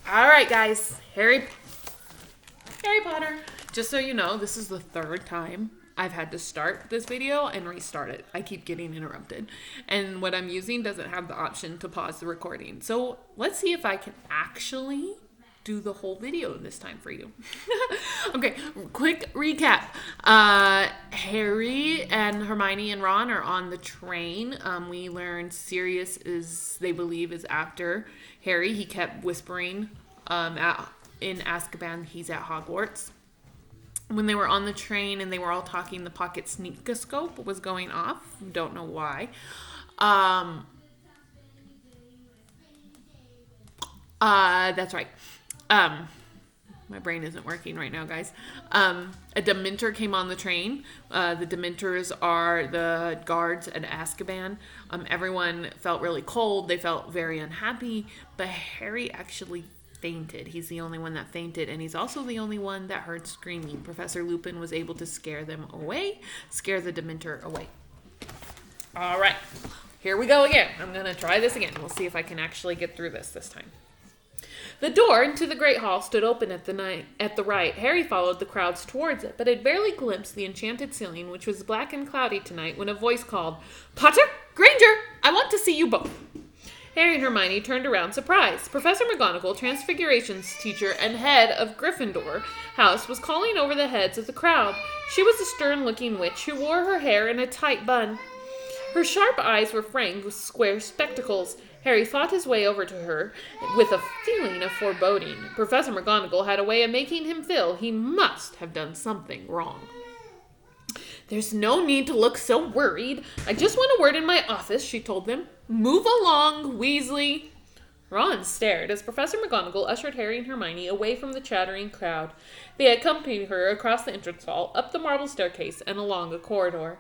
All right, guys. Harry Potter. Just so you know, this is the third time I've had to start this video and restart it. I keep getting interrupted. And what I'm using doesn't have the option to pause the recording. So let's see if I can actually do the whole video this time for you. Okay, quick recap. Harry and Hermione and Ron are on the train. We learned Sirius they believe is after Harry. He kept whispering in Azkaban he's at Hogwarts. When they were on the train and they were all talking, the pocket sneakoscope was going off. Don't know why. That's right. My brain isn't working right now, guys. A Dementor came on the train. The Dementors are the guards at Azkaban. Everyone felt really cold. They felt very unhappy. But Harry actually fainted. He's the only one that fainted, and he's also the only one that heard screaming. Professor Lupin was able to scare the Dementor away. All right, here we go again. I'm going to try this again. We'll see if I can actually get through this time. The door into the Great Hall stood open at the right. Harry followed the crowds towards it, but had barely glimpsed the enchanted ceiling, which was black and cloudy tonight, when a voice called, "Potter! Granger! I want to see you both!" Harry and Hermione turned around surprised. Professor McGonagall, Transfiguration's teacher and head of Gryffindor House, was calling over the heads of the crowd. She was a stern-looking witch who wore her hair in a tight bun. Her sharp eyes were framed with square spectacles. Harry fought his way over to her with a feeling of foreboding. Professor McGonagall had a way of making him feel he must have done something wrong. "There's no need to look so worried. I just want a word in my office," she told them. "Move along, Weasley." Ron stared as Professor McGonagall ushered Harry and Hermione away from the chattering crowd. They accompanied her across the entrance hall, up the marble staircase, and along a corridor.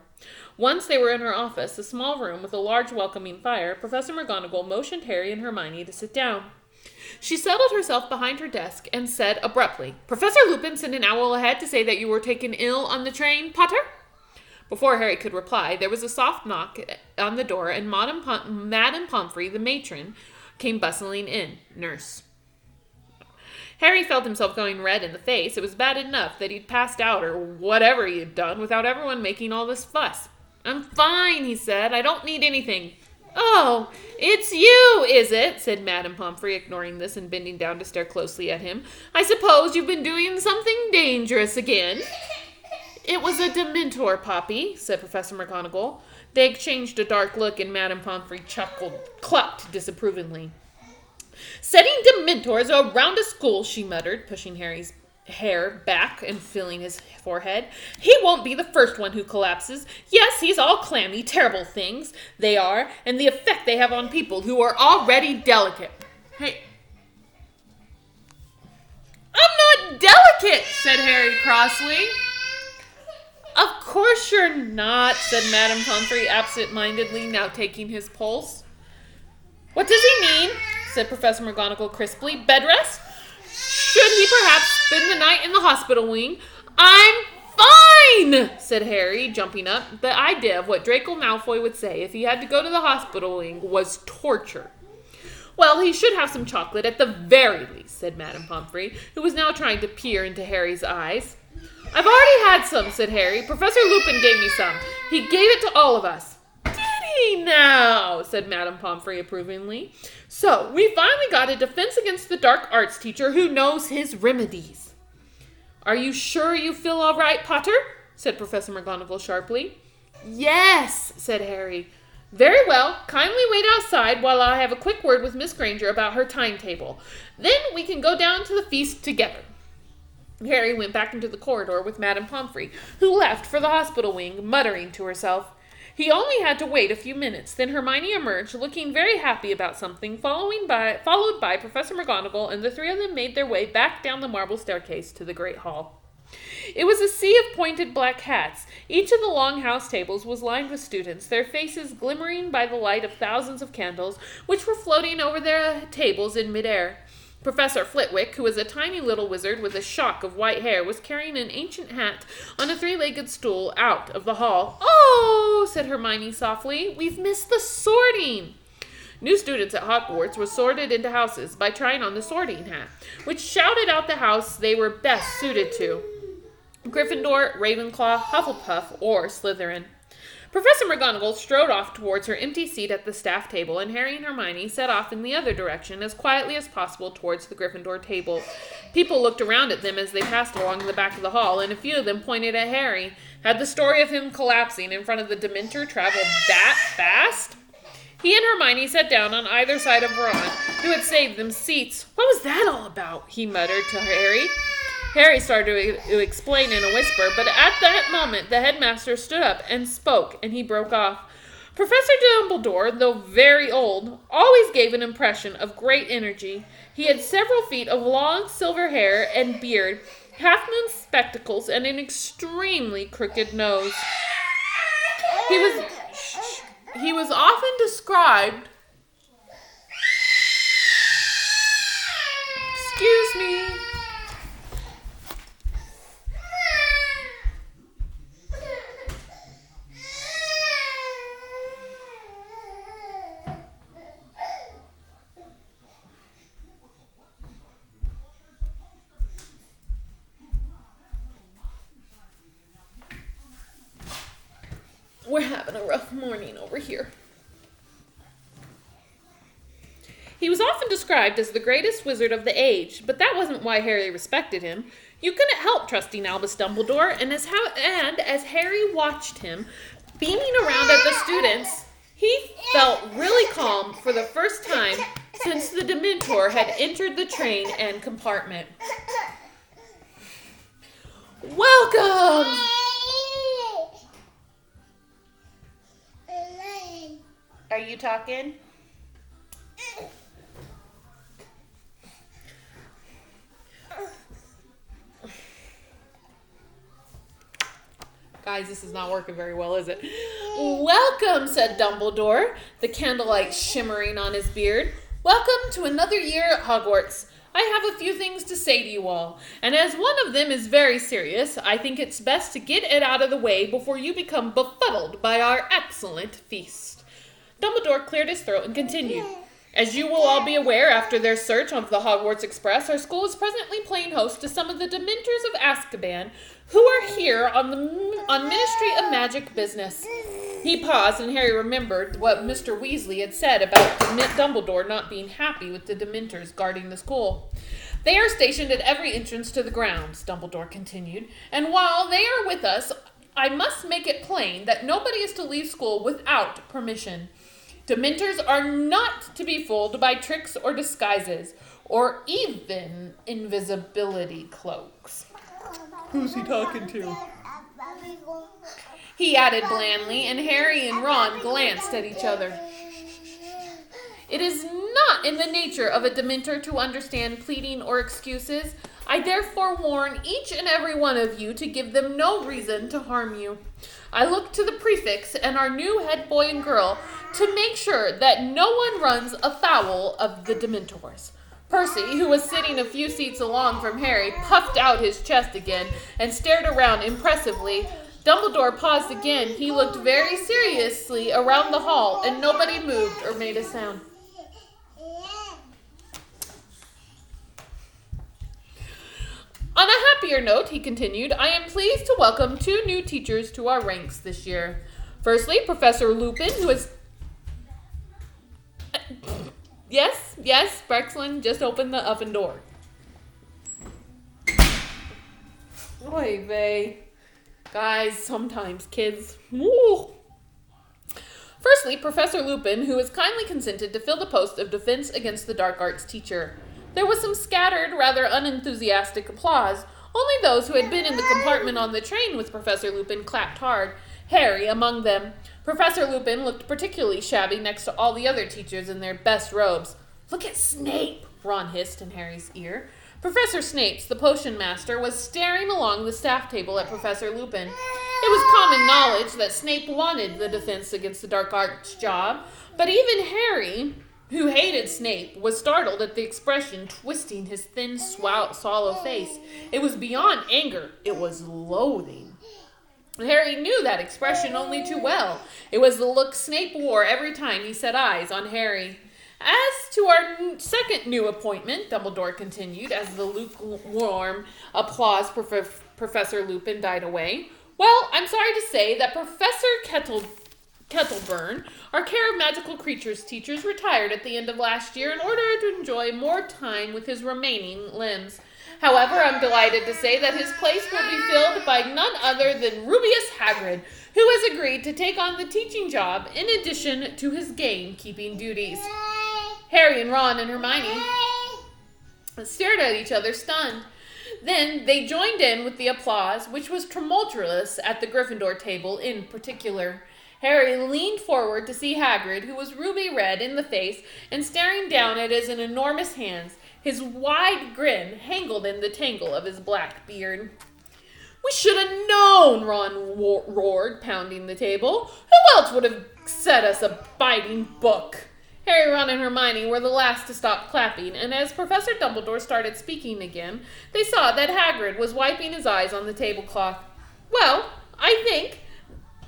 Once they were in her office, a small room with a large welcoming fire, Professor McGonagall motioned Harry and Hermione to sit down. She settled herself behind her desk and said abruptly, "Professor Lupin sent an owl ahead to say that you were taken ill on the train, Potter?" Before Harry could reply, there was a soft knock on the door, and Madame Pomfrey, the matron, came bustling in. "Nurse." Harry felt himself going red in the face. It was bad enough that he'd passed out or whatever he had done without everyone making all this fuss. "I'm fine," he said. "I don't need anything." "Oh, it's you, is it?" said Madame Pomfrey, ignoring this and bending down to stare closely at him. "I suppose you've been doing something dangerous again." "It was a Dementor, Poppy," said Professor McGonagall. They exchanged a dark look, and Madame Pomfrey clucked disapprovingly. "Setting Dementors around a school," she muttered, pushing Harry's hair back and feeling his forehead. "He won't be the first one who collapses. Yes, he's all clammy, terrible things, they are, and the effect they have on people who are already delicate." "Hey, I'm not delicate," said Harry crossly. "Of course you're not," said Madame Pomfrey absent-mindedly, now taking his pulse. "What does he mean?" said Professor McGonagall crisply. "Bed rest? Should he perhaps spend the night in the hospital wing?" "I'm fine," said Harry, jumping up. The idea of what Draco Malfoy would say if he had to go to the hospital wing was torture. "Well, he should have some chocolate at the very least," said Madame Pomfrey, who was now trying to peer into Harry's eyes. "I've already had some," said Harry. "Professor Lupin gave me some. He gave it to all of us." "Did he now?" said Madame Pomfrey approvingly. "So, we finally got a defense against the dark arts teacher who knows his remedies." "Are you sure you feel all right, Potter?" said Professor McGonagall sharply. "Yes," said Harry. "Very well. Kindly wait outside while I have a quick word with Miss Granger about her timetable. Then we can go down to the feast together." Harry went back into the corridor with Madame Pomfrey, who left for the hospital wing, muttering to herself. He only had to wait a few minutes. Then Hermione emerged, looking very happy about something, followed by Professor McGonagall, and the three of them made their way back down the marble staircase to the Great Hall. It was a sea of pointed black hats. Each of the long house tables was lined with students, their faces glimmering by the light of thousands of candles, which were floating over their tables in midair. Professor Flitwick, who was a tiny little wizard with a shock of white hair, was carrying an ancient hat on a three-legged stool out of the hall. "Oh," said Hermione softly, "we've missed the sorting." New students at Hogwarts were sorted into houses by trying on the sorting hat, which shouted out the house they were best suited to: Gryffindor, Ravenclaw, Hufflepuff, or Slytherin. Professor McGonagall strode off towards her empty seat at the staff table, and Harry and Hermione set off in the other direction as quietly as possible towards the Gryffindor table. People looked around at them as they passed along the back of the hall, and a few of them pointed at Harry. Had the story of him collapsing in front of the Dementor traveled that fast? He and Hermione sat down on either side of Ron, who had saved them seats. "What was that all about?" he muttered to Harry. Harry started to explain in a whisper, but at that moment the headmaster stood up and spoke, and he broke off. Professor Dumbledore, though very old, always gave an impression of great energy. He had several feet of long silver hair and beard, half-moon spectacles, and an extremely crooked nose. He was often described... Excuse me. We're having a rough morning over here. He was often described as the greatest wizard of the age, but that wasn't why Harry respected him. You couldn't help trusting Albus Dumbledore, and as Harry watched him beaming around at the students, he felt really calm for the first time since the Dementor had entered the train and compartment. Welcome! Are you talking? Guys, this is not working very well, is it? Welcome, said Dumbledore, the candlelight shimmering on his beard. Welcome to another year at Hogwarts. I have a few things to say to you all, and as one of them is very serious, I think it's best to get it out of the way before you become befuddled by our excellent feast. Dumbledore cleared his throat and continued. As you will all be aware, after their search of the Hogwarts Express, our school is presently playing host to some of the Dementors of Azkaban, who are here on Ministry of Magic business. He paused, and Harry remembered what Mr. Weasley had said about Dumbledore not being happy with the Dementors guarding the school. They are stationed at every entrance to the grounds, Dumbledore continued, and while they are with us, I must make it plain that nobody is to leave school without permission. Dementors are not to be fooled by tricks or disguises, or even invisibility cloaks. Who's he talking to? He added blandly, and Harry and Ron glanced at each other. It is not in the nature of a Dementor to understand pleading or excuses. I therefore warn each and every one of you to give them no reason to harm you. I look to the prefects and our new head boy and girl to make sure that no one runs afoul of the Dementors. Percy, who was sitting a few seats along from Harry, puffed out his chest again and stared around impressively. Dumbledore paused again. He looked very seriously around the hall, and nobody moved or made a sound. On a happier note, he continued, I am pleased to welcome 2 new teachers to our ranks this year. Firstly, Professor Lupin, who is... Yes, Brexlin, just open the oven door. Oy vey. Guys, sometimes kids. Woo. Firstly, Professor Lupin, who has kindly consented to fill the post of Defense Against the Dark Arts teacher. There was some scattered, rather unenthusiastic applause. Only those who had been in the compartment on the train with Professor Lupin clapped hard, Harry among them. Professor Lupin looked particularly shabby next to all the other teachers in their best robes. Look at Snape, Ron hissed in Harry's ear. Professor Snapes, the potion master, was staring along the staff table at Professor Lupin. It was common knowledge that Snape wanted the Defense Against the Dark Arts job, but even Harry, who hated Snape, was startled at the expression twisting his thin, sallow face. It was beyond anger. It was loathing. Harry knew that expression only too well. It was the look Snape wore every time he set eyes on Harry. As to our second new appointment, Dumbledore continued as the lukewarm applause for Professor Lupin died away. Well, I'm sorry to say that Professor Kettleburn, our care of magical creatures teachers, retired at the end of last year in order to enjoy more time with his remaining limbs. However, I'm delighted to say that his place will be filled by none other than Rubius Hagrid, who has agreed to take on the teaching job in addition to his game-keeping duties. Harry and Ron and Hermione stared at each other, stunned. Then they joined in with the applause, which was tumultuous at the Gryffindor table in particular. Harry leaned forward to see Hagrid, who was ruby red in the face and staring down at his enormous hands. His wide grin hangled in the tangle of his black beard. "We should have known," Ron roared, pounding the table. "Who else would have set us a biting book?" Harry, Ron, and Hermione were the last to stop clapping, and as Professor Dumbledore started speaking again, they saw that Hagrid was wiping his eyes on the tablecloth. "Well, I think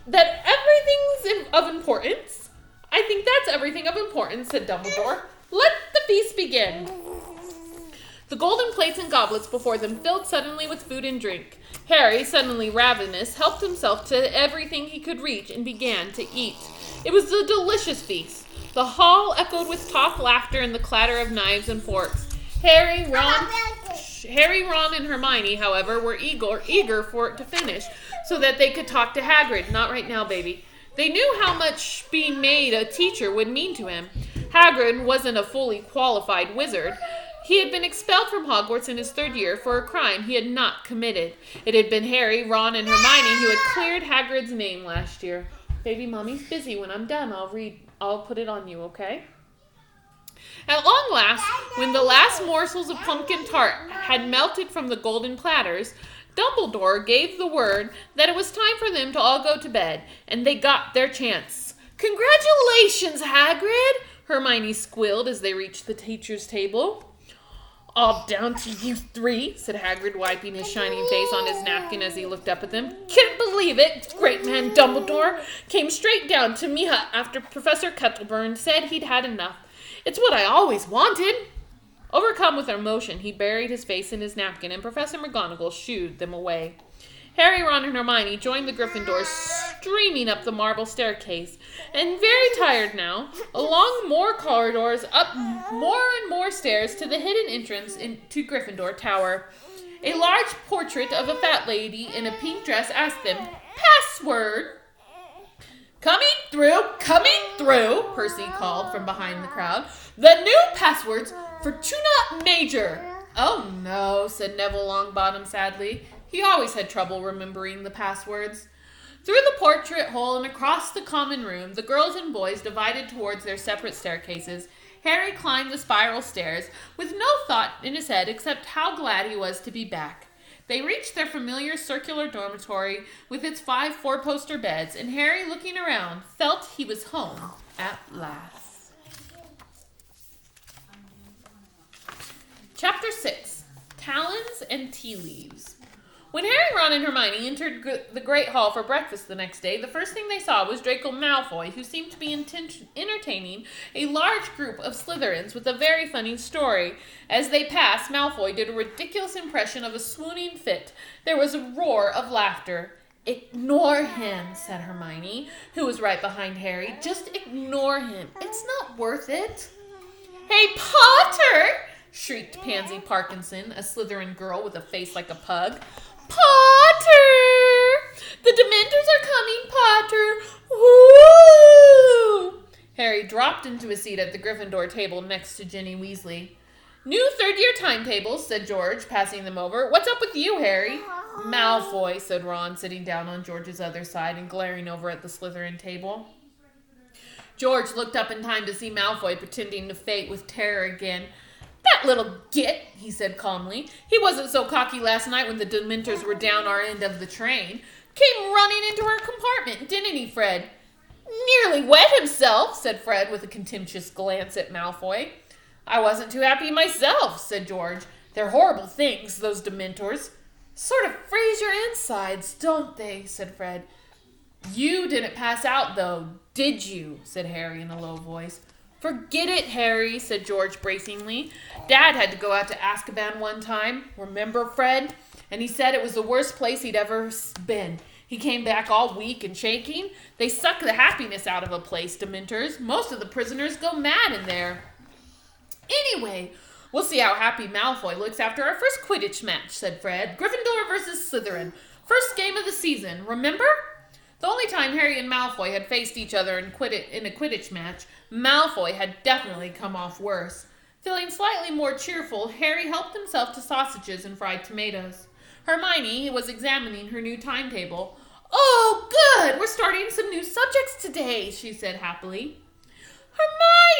that everything's of importance. I think that's everything of importance," said Dumbledore. "Let the feast begin." The golden plates and goblets before them filled suddenly with food and drink. Harry, suddenly ravenous, helped himself to everything he could reach and began to eat. It was a delicious feast. The hall echoed with talk, laughter, and the clatter of knives and forks. Harry, Ron, and Hermione, however, were eager for it to finish so that they could talk to Hagrid. "Not right now, baby." They knew how much being made a teacher would mean to him. Hagrid wasn't a fully qualified wizard. He had been expelled from Hogwarts in his 3rd year for a crime he had not committed. It had been Harry, Ron, and Hermione who had cleared Hagrid's name last year. "Baby, Mommy's busy. When I'm done, I'll put it on you, okay?" At long last, when the last morsels of pumpkin tart had melted from the golden platters, Dumbledore gave the word that it was time for them to all go to bed, and they got their chance. "Congratulations, Hagrid!" Hermione squealed as they reached the teacher's table. "All down to you 3, said Hagrid, wiping his shining face on his napkin as he looked up at them. "Can't believe it! Great man Dumbledore came straight down to me after Professor Kettleburn said he'd had enough. It's what I always wanted." Overcome with emotion, he buried his face in his napkin, and Professor McGonagall shooed them away. Harry, Ron, and Hermione joined the Gryffindors, streaming up the marble staircase, and very tired now, along more corridors, up more and more stairs to the hidden entrance into Gryffindor Tower. A large portrait of a fat lady in a pink dress asked them, "Password?" Coming through, Percy called from behind the crowd. "The new passwords for Tunut Major." "Oh no," said Neville Longbottom sadly. He always had trouble remembering the passwords. Through the portrait hole and across the common room, the girls and boys divided towards their separate staircases. Harry climbed the spiral stairs with no thought in his head except how glad he was to be back. They reached their familiar circular dormitory with its 5 four-poster beds, and Harry, looking around, felt he was home at last. Chapter 6. Talons and Tea Leaves. When Harry, Ron, and Hermione entered the Great Hall for breakfast the next day, the first thing they saw was Draco Malfoy, who seemed to be entertaining a large group of Slytherins with a very funny story. As they passed, Malfoy did a ridiculous impression of a swooning fit. There was a roar of laughter. "Ignore him," said Hermione, who was right behind Harry. "Just ignore him. It's not worth it." "Hey, Potter!" shrieked Pansy Parkinson, a Slytherin girl with a face like a pug. "Potter! The Dementors are coming, Potter! Woo!" Harry dropped into a seat at the Gryffindor table next to Ginny Weasley. "New 3rd-year timetables," said George, passing them over. "What's up with you, Harry?" "Malfoy," said Ron, sitting down on George's other side and glaring over at the Slytherin table. George looked up in time to see Malfoy pretending to faint with terror again. "That little git," he said calmly. "He wasn't so cocky last night when the Dementors were down our end of the train. Came running into our compartment, didn't he, Fred?" "Nearly wet himself," said Fred with a contemptuous glance at Malfoy. "I wasn't too happy myself," said George. "They're horrible things, those Dementors." "Sort of freeze your insides, don't they?" said Fred. "You didn't pass out, though, did you?" said Harry in a low voice. Forget it, Harry, said George bracingly. Dad had to go out to Azkaban one time. Remember, Fred? And he said it was the worst place he'd ever been. He came back all weak and shaking. They suck the happiness out of a place, Dementors. Most of the prisoners go mad in there. Anyway, we'll see how happy Malfoy looks after our first Quidditch match, said Fred. Gryffindor versus Slytherin. First game of the season, remember? The only time Harry and Malfoy had faced each other in a Quidditch match, Malfoy had definitely come off worse. Feeling slightly more cheerful, Harry helped himself to sausages and fried tomatoes. Hermione was examining her new timetable. Oh, good! We're starting some new subjects today, she said happily.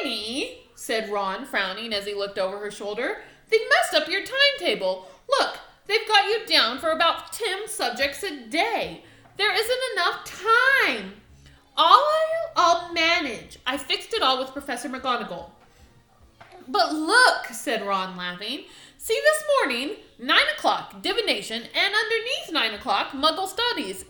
Hermione, said Ron, frowning as he looked over her shoulder. They messed up your timetable. Look, they've got you down for about 10 subjects a day. There isn't enough time. I'll manage. I fixed it all with Professor McGonagall. But look, said Ron, laughing. See, this morning, 9 o'clock, divination, and underneath 9 o'clock, Muggle studies.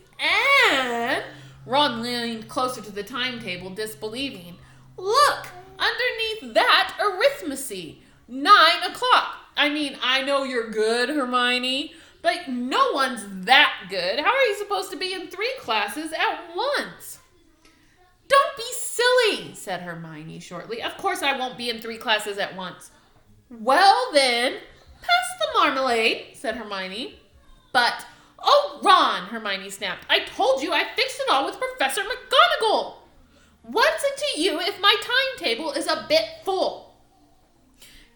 And Ron leaned closer to the timetable, disbelieving. Look, underneath that, arithmancy. 9 o'clock. I mean, I know you're good, Hermione, but no one's that good. How are you supposed to be in 3 classes at once? Don't be silly, said Hermione shortly. Of course I won't be in 3 classes at once. Well then, pass the marmalade, said Hermione. But, oh, Ron, Hermione snapped. I told you I fixed it all with Professor McGonagall. What's it to you if my timetable is a bit full?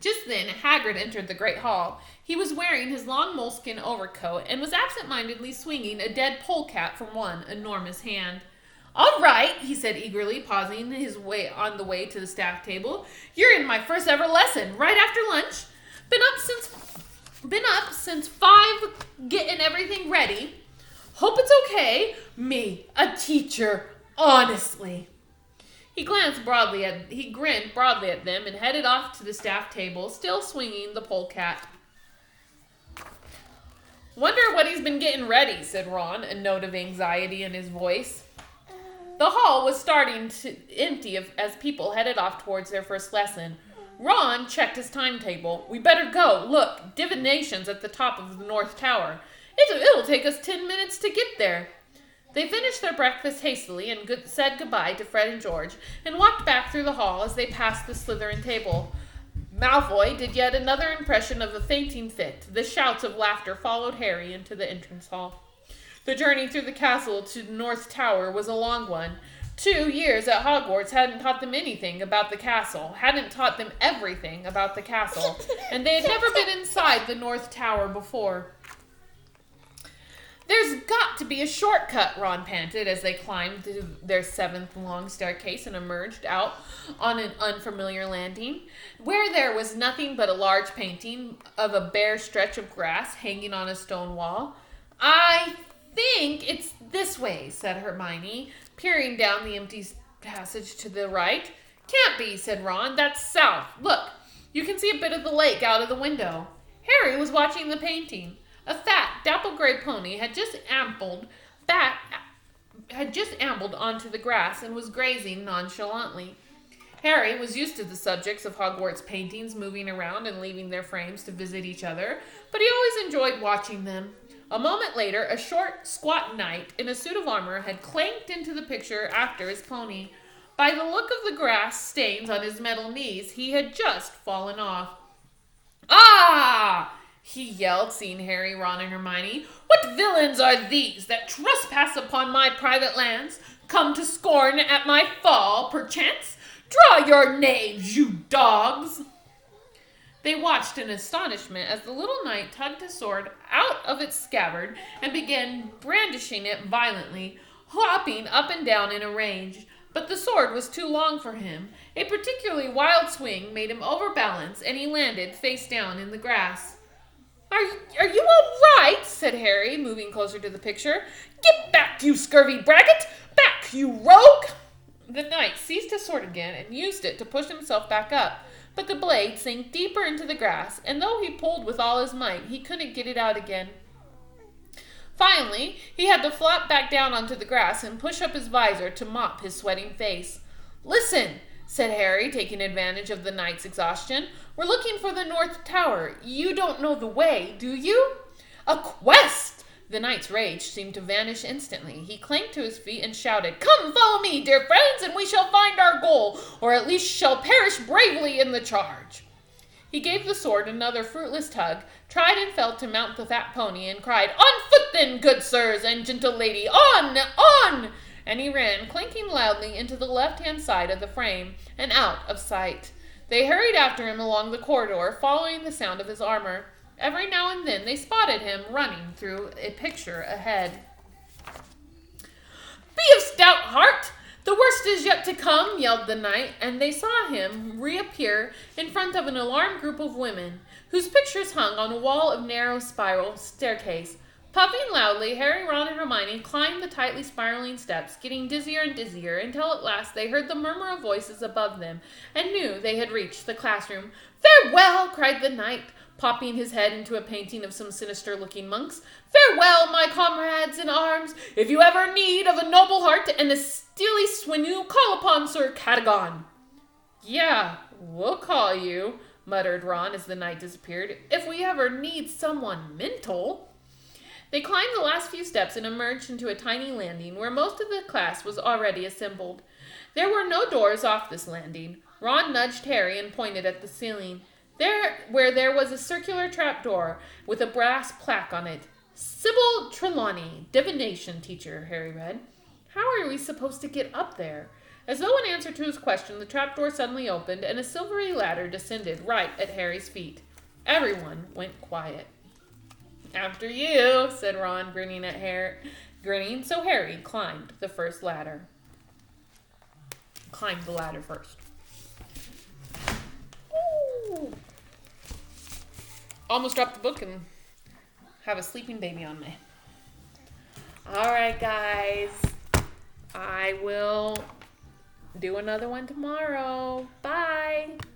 Just then, Hagrid entered the great hall. He was wearing his long moleskin overcoat and was absent-mindedly swinging a dead polecat from one enormous hand. All right, he said eagerly, pausing his way on the way to the staff table. You're in my first ever lesson, right after lunch. Been up since 5, getting everything ready. Hope it's okay. Me, a teacher, honestly. He grinned broadly at them and headed off to the staff table, still swinging the polecat. Wonder what he's been getting ready, said Ron, a note of anxiety in his voice. The hall was starting to empty as people headed off towards their first lesson. Ron checked his timetable. We better go. Look, divination's at the top of the North Tower. It'll take us 10 minutes to get there. They finished their breakfast hastily and said goodbye to Fred and George and walked back through the hall as they passed the Slytherin table. Malfoy did yet another impression of a fainting fit. The shouts of laughter followed Harry into the entrance hall. The journey through the castle to the North Tower was a long one. 2 years at Hogwarts hadn't taught them anything about the castle, hadn't taught them everything about the castle, and they had never been inside the North Tower before. There's got to be a shortcut, Ron panted as they climbed their 7th long staircase and emerged out on an unfamiliar landing, where there was nothing but a large painting of a bare stretch of grass hanging on a stone wall. I think it's this way, said Hermione, peering down the empty passage to the right. Can't be, said Ron. That's south. Look, you can see a bit of the lake out of the window. Harry was watching the painting. A fat, dapple-gray pony had just ambled onto the grass and was grazing nonchalantly. Harry was used to the subjects of Hogwarts paintings moving around and leaving their frames to visit each other, but he always enjoyed watching them. A moment later, a short, squat knight in a suit of armor had clanked into the picture after his pony. By the look of the grass stains on his metal knees, he had just fallen off. Ah! He yelled, seeing Harry, Ron, and Hermione. What villains are these that trespass upon my private lands, come to scorn at my fall, perchance? Draw your knaves, you dogs! They watched in astonishment as the little knight tugged his sword out of its scabbard and began brandishing it violently, hopping up and down in a range. But the sword was too long for him. A particularly wild swing made him overbalance, and he landed face down in the grass. Are you all right? Said Harry, moving closer to the picture. Get back, you scurvy braggart! Back, you rogue! The knight seized his sword again and used it to push himself back up, but the blade sank deeper into the grass, and though he pulled with all his might, he couldn't get it out again. Finally, he had to flop back down onto the grass and push up his visor to mop his sweating face. Listen, said Harry, taking advantage of the knight's exhaustion. "We're looking for the North Tower. You don't know the way, do you?" "A quest!" The knight's rage seemed to vanish instantly. He clanked to his feet and shouted, "Come, follow me, dear friends, and we shall find our goal, or at least shall perish bravely in the charge." He gave the sword another fruitless tug, tried and failed to mount the fat pony, and cried, "On foot then, good sirs and gentle lady, on, on!" And he ran, clanking loudly, into the left-hand side of the frame and out of sight. They hurried after him along the corridor, following the sound of his armor. Every now and then they spotted him running through a picture ahead. "Be of stout heart! The worst is yet to come," yelled the knight, and they saw him reappear in front of an alarmed group of women, whose pictures hung on a wall of narrow spiral staircase. Puffing loudly, Harry, Ron, and Hermione climbed the tightly spiraling steps, getting dizzier and dizzier, until at last they heard the murmur of voices above them, and knew they had reached the classroom. "Farewell!" cried the knight, popping his head into a painting of some sinister-looking monks. "Farewell, my comrades in arms! If you ever need of a noble heart and a steely sinew, call upon Sir Cadogan." "Yeah, we'll call you," muttered Ron as the knight disappeared, "if we ever need someone mental." They climbed the last few steps and emerged into a tiny landing where most of the class was already assembled. There were no doors off this landing. Ron nudged Harry and pointed at the ceiling. There was a circular trapdoor with a brass plaque on it. "Sybil Trelawney, divination teacher," Harry read. "How are we supposed to get up there?" As though in answer to his question, the trapdoor suddenly opened and a silvery ladder descended right at Harry's feet. Everyone went quiet. "After you," said Ron, grinning, so Harry climbed the ladder first. Ooh. Almost dropped the book and have a sleeping baby on me. All right, guys. I will do another one tomorrow. Bye.